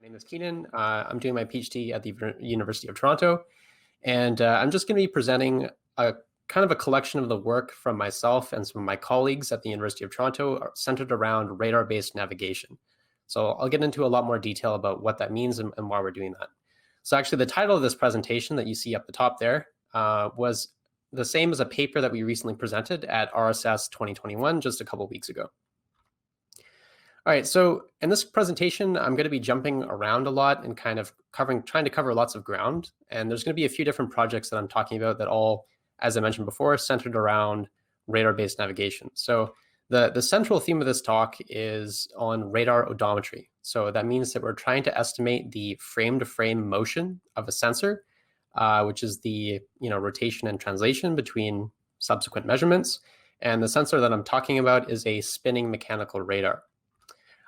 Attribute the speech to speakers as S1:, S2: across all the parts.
S1: My name is Keenan. I'm doing my PhD at the University of Toronto, and I'm just going to be presenting a kind of a collection of the work from myself and some of my colleagues at the University of Toronto centered around radar-based navigation. So I'll get into a lot more detail about what that means and why we're doing that. So actually, the title of this presentation that you see up the top there was the same as a paper that we recently presented at RSS 2021 just a couple of weeks ago. All right, so in this presentation, I'm going to be jumping around a lot and kind of trying to cover lots of ground. And there's going to be a few different projects that I'm talking about that all, as I mentioned before, centered around radar-based navigation. So the central theme of this talk is on radar odometry. So that means that we're trying to estimate the frame-to-frame motion of a sensor, which is the rotation and translation between subsequent measurements. And the sensor that I'm talking about is a spinning mechanical radar.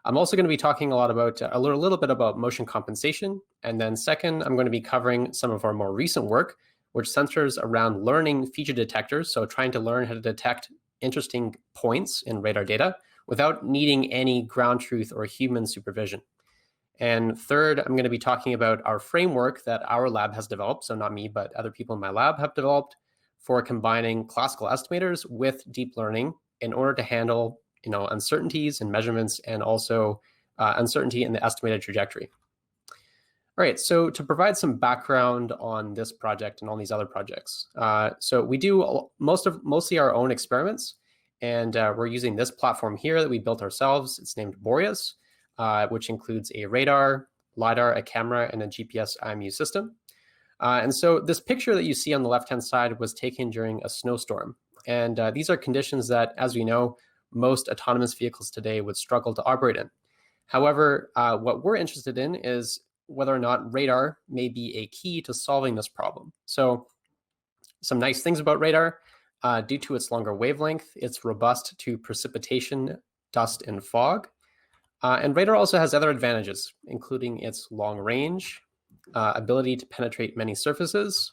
S1: I'm also going to be talking a little bit about motion compensation. And then second, I'm going to be covering some of our more recent work, which centers around learning feature detectors. So trying to learn how to detect interesting points in radar data without needing any ground truth or human supervision. And third, I'm going to be talking about our framework that our lab has developed. So not me, but other people in my lab have developed for combining classical estimators with deep learning in order to handle uncertainties in measurements and also uncertainty in the estimated trajectory. All right, so to provide some background on this project and all these other projects. So we do mostly our own experiments, and we're using this platform here that we built ourselves. It's named Boreas, which includes a radar, LiDAR, a camera, and a GPS IMU system. And so this picture that you see on the left-hand side was taken during a snowstorm. And these are conditions that, as we know, most autonomous vehicles today would struggle to operate in. However, what we're interested in is whether or not radar may be a key to solving this problem. So some nice things about radar, due to its longer wavelength, it's robust to precipitation, dust, and fog. And radar also has other advantages, including its long range, ability to penetrate many surfaces.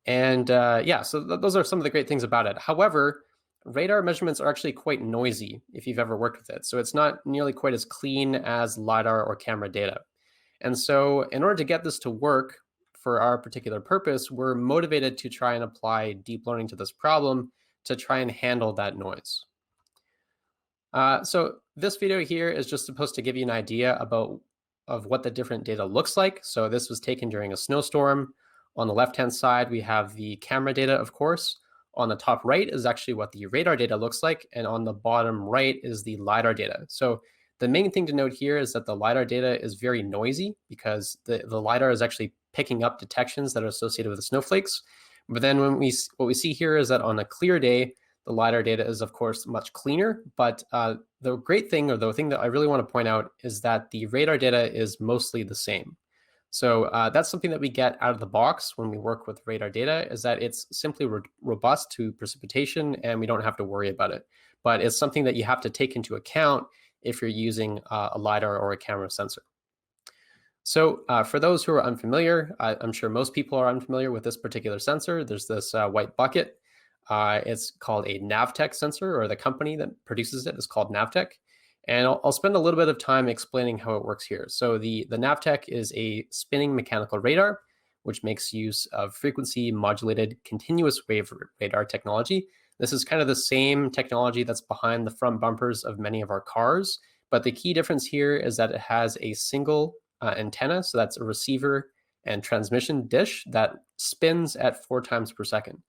S1: And so those are some of the great things about it. However, radar measurements are actually quite noisy if you've ever worked with it. So it's not nearly quite as clean as LiDAR or camera data. And so in order to get this to work for our particular purpose, we're motivated to try and apply deep learning to this problem to try and handle that noise. So this video here is just supposed to give you an idea of what the different data looks like. So this was taken during a snowstorm. On the left-hand side, we have the camera data, of course. On the top right is actually what the radar data looks like, and on the bottom right is the LiDAR data. So the main thing to note here is that the LiDAR data is very noisy because the LiDAR is actually picking up detections that are associated with the snowflakes. But then what we see here is that on a clear day, the LiDAR data is, of course, much cleaner. But the great thing, or the thing that I really want to point out, is that the radar data is mostly the same. So that's something that we get out of the box when we work with radar data, is that it's simply robust to precipitation and we don't have to worry about it. But it's something that you have to take into account if you're using a LiDAR or a camera sensor. So for those who are unfamiliar, I'm sure most people are unfamiliar with this particular sensor. There's this white bucket. It's called a Navtec sensor, or the company that produces it is called Navtec. And I'll spend a little bit of time explaining how it works here. So the Navtec is a spinning mechanical radar, which makes use of frequency modulated continuous wave radar technology. This is kind of the same technology that's behind the front bumpers of many of our cars. But the key difference here is that it has a single antenna. So that's a receiver and transmission dish that spins at 4 times per second.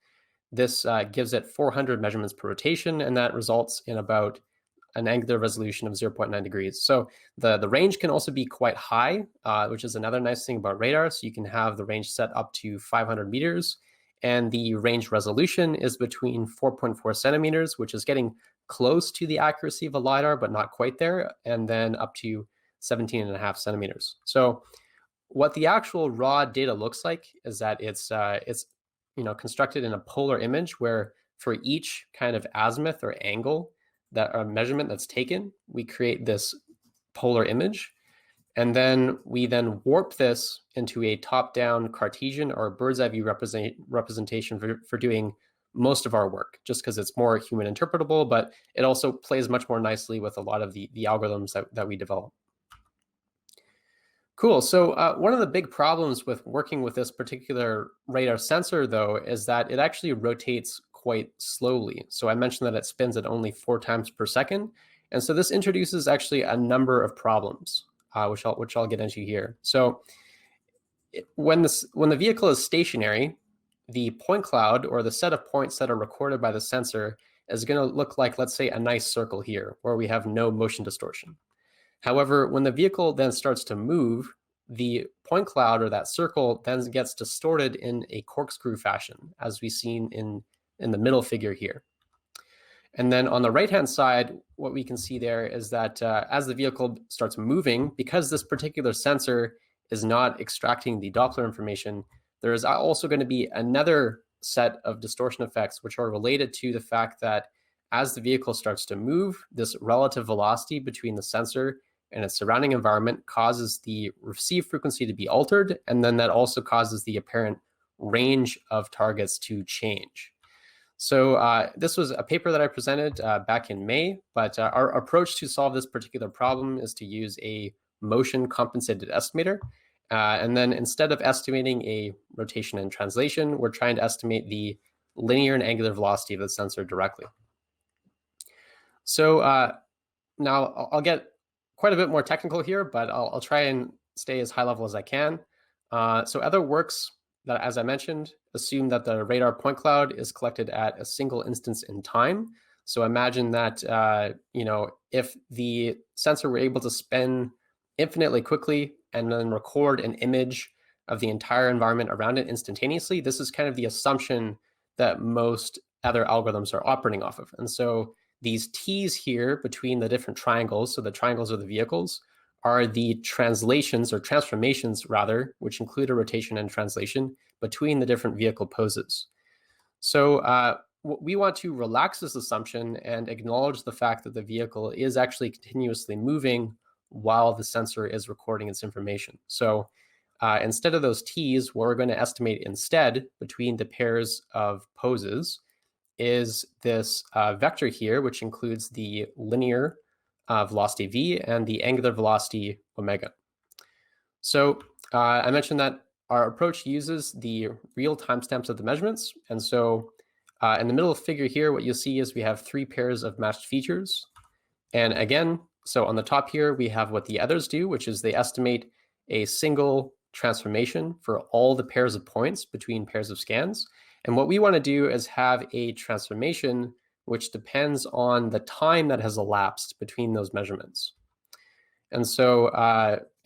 S1: This gives it 400 measurements per rotation, and that results in about an angular resolution of 0.9 degrees. So the range can also be quite high, which is another nice thing about radar. So you can have the range set up to 500 meters. And the range resolution is between 4.4 centimeters, which is getting close to the accuracy of a LiDAR, but not quite there, and then up to 17.5 centimeters. So what the actual raw data looks like is that it's constructed in a polar image where for each kind of azimuth or angle that a measurement that's taken, we create this polar image. And then we warp this into a top-down Cartesian or bird's eye view representation for doing most of our work, just because it's more human interpretable, but it also plays much more nicely with a lot of the algorithms that we develop. Cool. So one of the big problems with working with this particular radar sensor, though, is that it actually rotates quite slowly. So I mentioned that it spins at only 4 times per second. And so this introduces actually a number of problems, which I'll get into here. So when the vehicle is stationary, the point cloud, or the set of points that are recorded by the sensor, is going to look like, let's say, a nice circle here, where we have no motion distortion. However, when the vehicle then starts to move, the point cloud, or that circle, then gets distorted in a corkscrew fashion, as we've seen in the middle figure here. And then on the right-hand side, what we can see there is that as the vehicle starts moving, because this particular sensor is not extracting the Doppler information, there is also going to be another set of distortion effects which are related to the fact that as the vehicle starts to move, this relative velocity between the sensor and its surrounding environment causes the received frequency to be altered, and then that also causes the apparent range of targets to change. So this was a paper that I presented back in May, but our approach to solve this particular problem is to use a motion compensated estimator. And then instead of estimating a rotation and translation, we're trying to estimate the linear and angular velocity of the sensor directly. So now I'll get quite a bit more technical here, but I'll try and stay as high level as I can. So other works that, as I mentioned, assume that the radar point cloud is collected at a single instance in time. So imagine that if the sensor were able to spin infinitely quickly and then record an image of the entire environment around it instantaneously, this is kind of the assumption that most other algorithms are operating off of. And so these T's here between the different triangles, so the triangles are the vehicles, are the translations, or transformations rather, which include a rotation and translation between the different vehicle poses. So we want to relax this assumption and acknowledge the fact that the vehicle is actually continuously moving while the sensor is recording its information. So instead of those T's, what we're going to estimate instead between the pairs of poses is this vector here, which includes the linear velocity v and the angular velocity omega. So I mentioned that our approach uses the real timestamps of the measurements. And so in the middle figure here, what you'll see is we have 3 pairs of matched features. And again, so on the top here, we have what the others do, which is they estimate a single transformation for all the pairs of points between pairs of scans. And what we want to do is have a transformation which depends on the time that has elapsed between those measurements. And so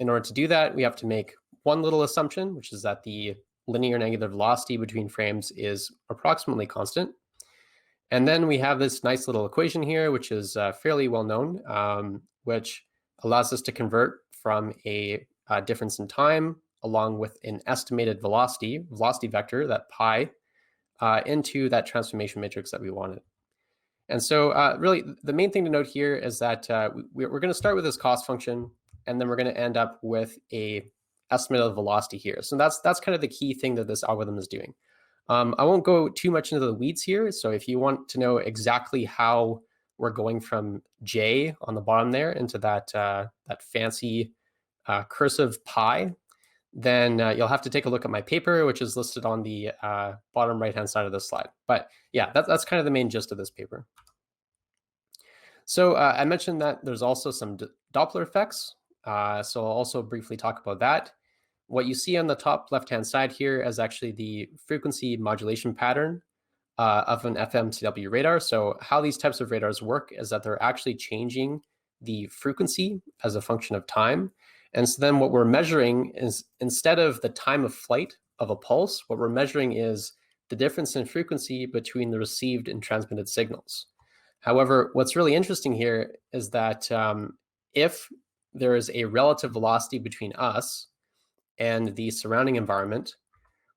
S1: in order to do that, we have to make one little assumption, which is that the linear and angular velocity between frames is approximately constant. And then we have this nice little equation here, which is fairly well known, which allows us to convert from a difference in time along with an estimated velocity vector, that pi, into that transformation matrix that we wanted. And so really the main thing to note here is that we're going to start with this cost function, and then we're going to end up with a estimate of velocity here. So that's kind of the key thing that this algorithm is doing. I won't go too much into the weeds here. So if you want to know exactly how we're going from J on the bottom there into that fancy cursive pi, then you'll have to take a look at my paper, which is listed on the bottom right-hand side of this slide. But yeah, that's kind of the main gist of this paper. So I mentioned that there's also some Doppler effects. So I'll also briefly talk about that. What you see on the top left-hand side here is actually the frequency modulation pattern of an FMCW radar. So how these types of radars work is that they're actually changing the frequency as a function of time. And so then what we're measuring is, instead of the time of flight of a pulse, what we're measuring is the difference in frequency between the received and transmitted signals. However, what's really interesting here is that if there is a relative velocity between us and the surrounding environment,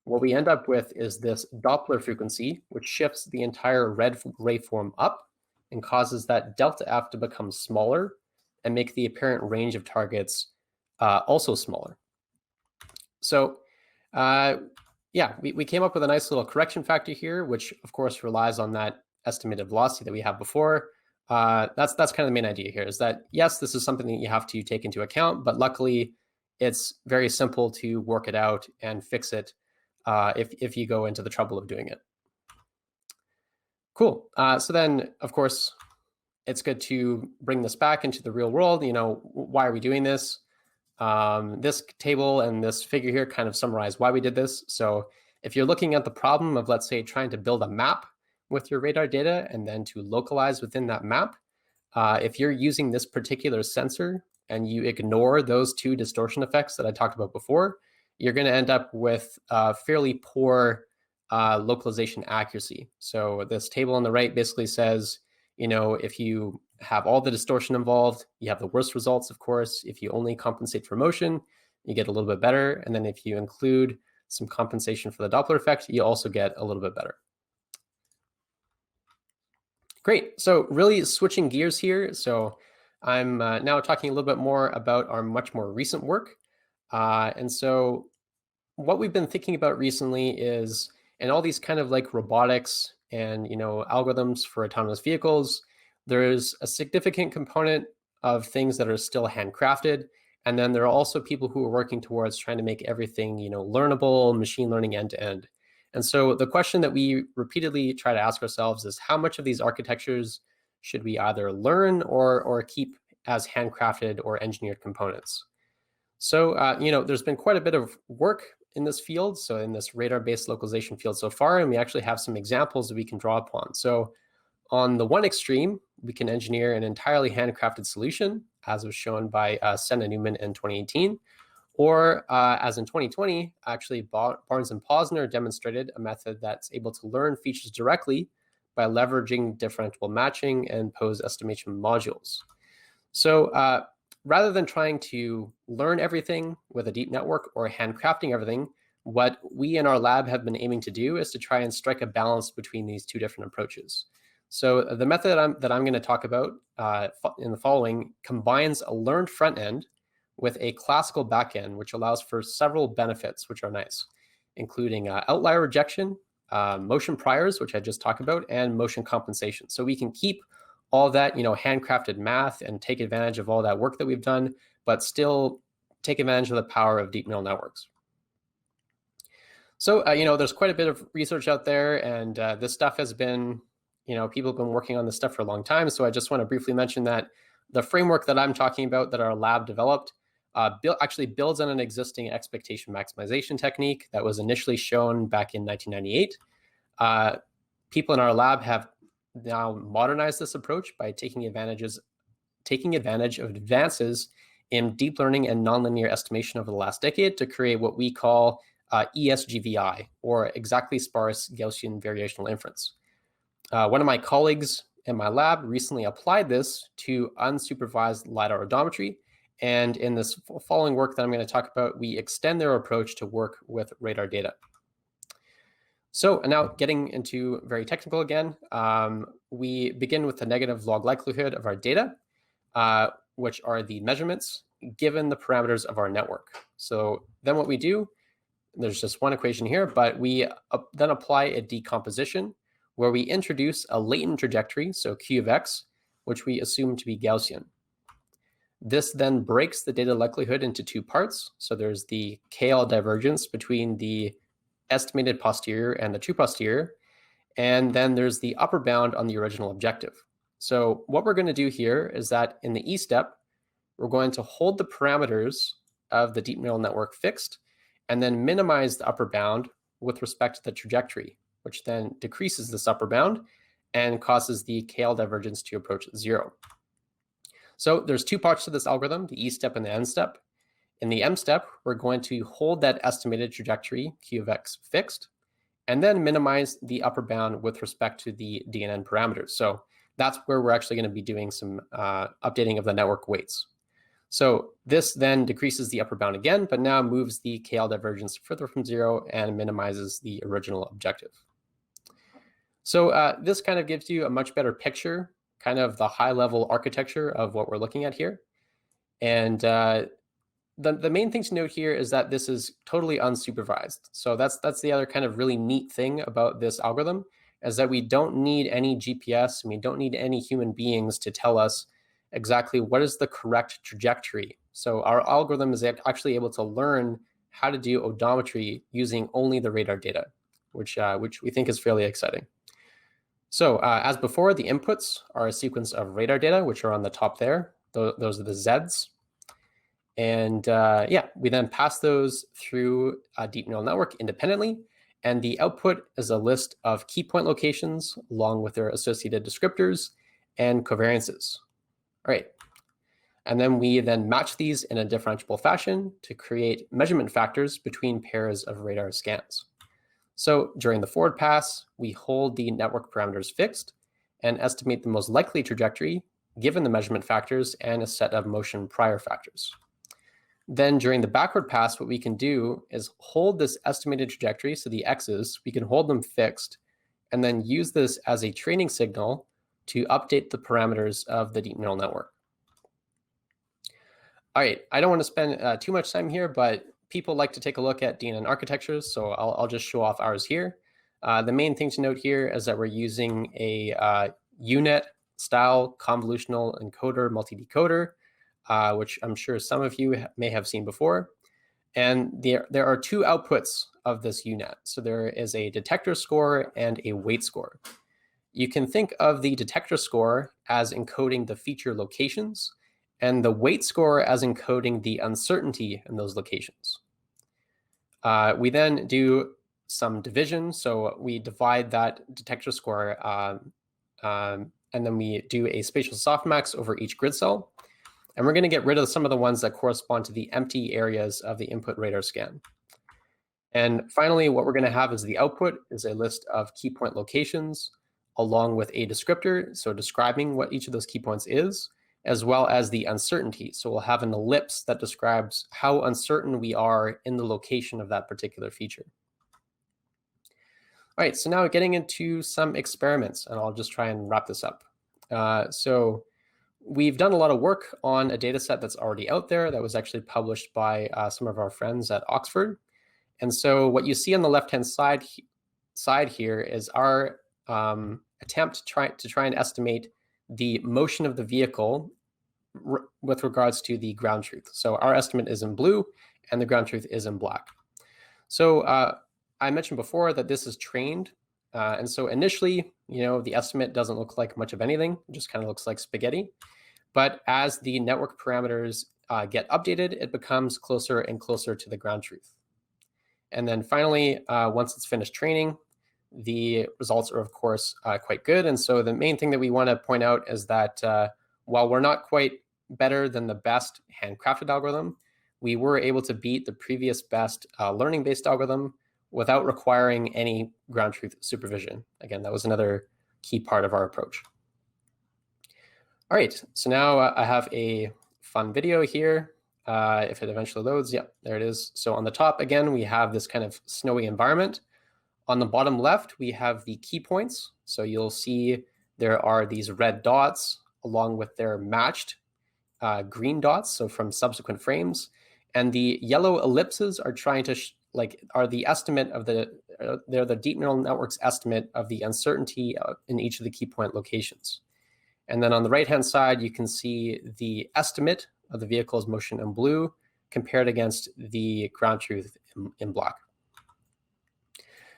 S1: what we end up with is this Doppler frequency, which shifts the entire red waveform up and causes that delta F to become smaller and make the apparent range of targets also smaller. So yeah, we came up with a nice little correction factor here, which of course relies on that estimated velocity that we have before. That's kind of the main idea here, is that yes, this is something that you have to take into account, but luckily it's very simple to work it out and fix it if you go into the trouble of doing it. Cool. So then, of course, it's good to bring this back into the real world. Why are we doing this? This table and this figure here kind of summarize why we did this. So if you're looking at the problem of, let's say, trying to build a map with your radar data and then to localize within that map, if you're using this particular sensor and you ignore those two distortion effects that I talked about before, you're going to end up with fairly poor localization accuracy. So this table on the right basically says, if you have all the distortion involved, you have the worst results, of course. If you only compensate for motion, you get a little bit better. And then if you include some compensation for the Doppler effect, you also get a little bit better. Great. So really switching gears here. So I'm now talking a little bit more about our much more recent work. And so what we've been thinking about recently is, in all these kind of like robotics and algorithms for autonomous vehicles, there's a significant component of things that are still handcrafted. And then there are also people who are working towards trying to make everything learnable, machine learning end to end. And so the question that we repeatedly try to ask ourselves is, how much of these architectures should we either learn or keep as handcrafted or engineered components? So, there's been quite a bit of work in this field, so in this radar-based localization field so far, and we actually have some examples that we can draw upon. So on the one extreme, we can engineer an entirely handcrafted solution, as was shown by Senna Newman in 2018. Or as in 2020, actually Barnes and Posner demonstrated a method that's able to learn features directly by leveraging differentiable matching and pose estimation modules. So rather than trying to learn everything with a deep network or handcrafting everything, what we in our lab have been aiming to do is to try and strike a balance between these two different approaches. So the method that I'm going to talk about in the following combines a learned front end with a classical backend, which allows for several benefits, which are nice, including outlier rejection, motion priors, which I just talked about, and motion compensation. So we can keep all that, handcrafted math and take advantage of all that work that we've done, but still take advantage of the power of deep neural networks. So, there's quite a bit of research out there, and this stuff has been, people have been working on this stuff for a long time. So I just want to briefly mention that the framework that I'm talking about that our lab developed actually builds on an existing expectation maximization technique that was initially shown back in 1998. People in our lab have now modernized this approach by taking advantage of advances in deep learning and nonlinear estimation over the last decade to create what we call ESGVI, or exactly sparse Gaussian variational inference. One of my colleagues in my lab recently applied this to unsupervised LiDAR odometry. And in this following work that I'm going to talk about, we extend their approach to work with radar data. So now getting into very technical again, we begin with the negative log likelihood of our data, which are the measurements given the parameters of our network. So then what we do, there's just one equation here, but we then apply a decomposition where we introduce a latent trajectory, so Q of x, which we assume to be Gaussian. This then breaks the data likelihood into two parts. So there's the KL divergence between the estimated posterior and the true posterior. And then there's the upper bound on the original objective. So what we're going to do here is that in the E step, we're going to hold the parameters of the deep neural network fixed and then minimize the upper bound with respect to the trajectory, which then decreases this upper bound and causes the KL divergence to approach 0. So there's two parts to this algorithm, the E step and the N step. In the M step, we're going to hold that estimated trajectory, Q of x, fixed, and then minimize the upper bound with respect to the D and N parameters. So that's where we're actually going to be doing some updating of the network weights. So this then decreases the upper bound again, but now moves the KL divergence further from 0 and minimizes the original objective. So this kind of gives you a much better picture, kind of the high-level architecture of what we're looking at here. And the main thing to note here is that this is totally unsupervised. So that's the other kind of really neat thing about this algorithm, is that we don't need any GPS, and we don't need any human beings to tell us exactly what is the correct trajectory. So our algorithm is actually able to learn how to do odometry using only the radar data, which we think is fairly exciting. So as before, the inputs are a sequence of radar data, which are on the top there. Those are the Zs. And yeah, we then pass those through a deep neural network independently. And the output is a list of key point locations along with their associated descriptors and covariances. All right. And then we then match these in a differentiable fashion to create measurement factors between pairs of radar scans. So during the forward pass, we hold the network parameters fixed and estimate the most likely trajectory given the measurement factors and a set of motion prior factors. Then during the backward pass, what we can do is hold this estimated trajectory, so the x's, we can hold them fixed, and then use this as a training signal to update the parameters of the deep neural network. All right, I don't want to spend too much time here, but people like to take a look at DNN architectures, so I'll just show off ours here. The main thing to note here is that we're using a UNet style convolutional encoder multi-decoder, which I'm sure some of you may have seen before. And there are two outputs of this UNet. So there is a detector score and a weight score. You can think of the detector score as encoding the feature locations and the weight score as encoding the uncertainty in those locations. We then do some division. So we divide that detector score and then we do a spatial softmax over each grid cell. And we're going to get rid of some of the ones that correspond to the empty areas of the input radar scan. And finally, what we're going to have as the output is a list of key point locations along with a descriptor, so describing what each of those key points is, as well as the uncertainty. So we'll have an ellipse that describes how uncertain we are in the location of that particular feature. All right, so now getting into some experiments, and I'll just try and wrap this up. So we've done a lot of work on a data set that's already out there that was actually published by some of our friends at Oxford. And so what you see on the left-hand side here is our attempt to try and estimate the motion of the vehicle with regards to the ground truth. So our estimate is in blue and the ground truth is in black. So I mentioned before that this is trained. And so initially, the estimate doesn't look like much of anything. It just kind of looks like spaghetti. But as the network parameters get updated, it becomes closer and closer to the ground truth. And then finally, once it's finished training, the results are, of course, quite good. And so the main thing that we want to point out is that while we're not quite better than the best handcrafted algorithm, we were able to beat the previous best learning-based algorithm without requiring any ground truth supervision. Again, that was another key part of our approach. All right, so now I have a fun video here. If it eventually loads, yeah, there it is. So on the top, again, we have this kind of snowy environment. On the bottom left, we have the key points. So you'll see there are these red dots along with their matched green dots, so from subsequent frames. And the yellow ellipses are trying to, are the estimate of they're the deep neural network's estimate of the uncertainty in each of the key point locations. And then on the right-hand side, you can see the estimate of the vehicle's motion in blue compared against the ground truth in black.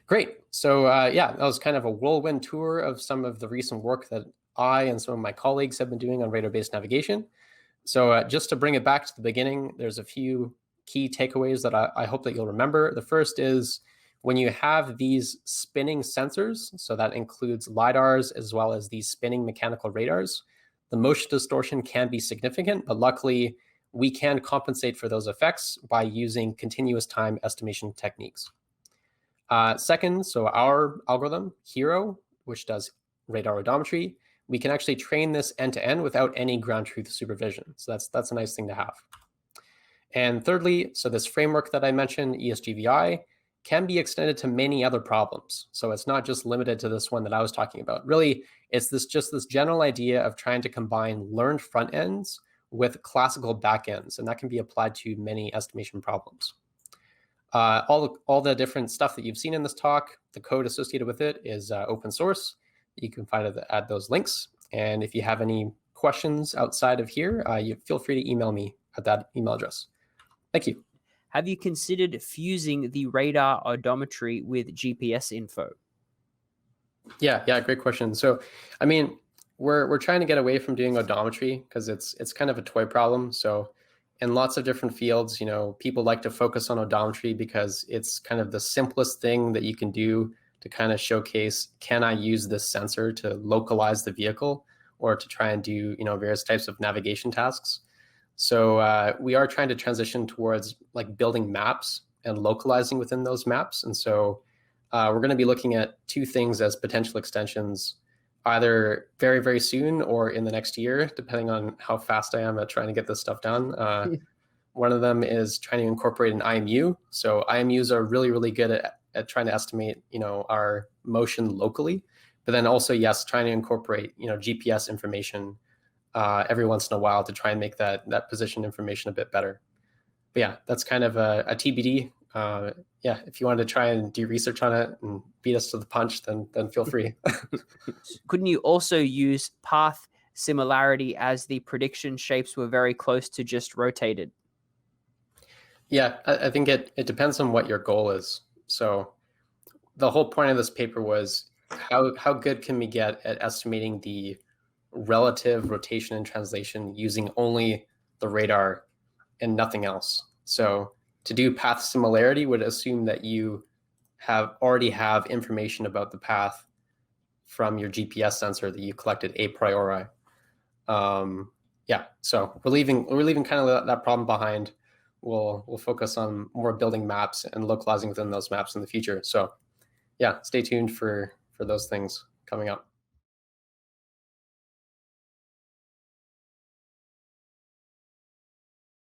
S1: Great. So yeah, that was kind of a whirlwind tour of some of the recent work that I and some of my colleagues have been doing on radar-based navigation. So just to bring it back to the beginning, there's a few key takeaways that I hope that you'll remember. The first is when you have these spinning sensors, so that includes LiDARs as well as these spinning mechanical radars, the motion distortion can be significant, but luckily we can compensate for those effects by using continuous time estimation techniques. Second, so our algorithm, HERO, which does radar odometry, we can actually train this end-to-end without any ground truth supervision. So that's a nice thing to have. And thirdly, so this framework that I mentioned, ESGVI, can be extended to many other problems. So it's not just limited to this one that I was talking about. Really, it's just this general idea of trying to combine learned front ends with classical back ends, and that can be applied to many estimation problems. All the different stuff that you've seen in this talk, the code associated with it is open source. You can find it at those links. And if you have any questions outside of here, you feel free to email me at that email address. Thank you.
S2: Have you considered fusing the radar odometry with GPS info?
S1: Yeah, great question. So, I mean, we're trying to get away from doing odometry because it's kind of a toy problem. So, in lots of different fields, people like to focus on odometry because it's kind of the simplest thing that you can do to kind of showcase, can I use this sensor to localize the vehicle or to try and do, various types of navigation tasks. So we are trying to transition towards like building maps and localizing within those maps. And so we're going to be looking at two things as potential extensions, either very, very soon or in the next year, depending on how fast I am at trying to get this stuff done. One of them is trying to incorporate an IMU. So IMUs are really, really good at trying to estimate, our motion locally. But then also, yes, trying to incorporate, GPS information every once in a while to try and make that position information a bit better. But yeah, that's kind of a TBD. Yeah, if you want to try and do research on it and beat us to the punch, then feel free.
S2: Couldn't you also use path similarity as the prediction shapes were very close to just rotated?
S1: Yeah, I think it depends on what your goal is. So the whole point of this paper was how good can we get at estimating the relative rotation and translation using only the radar and nothing else. So to do path similarity would assume that you already have information about the path from your GPS sensor that you collected a priori. Yeah, so we're leaving kind of that problem behind. We'll focus on more building maps and localizing within those maps in the future. So yeah, stay tuned for those things coming up.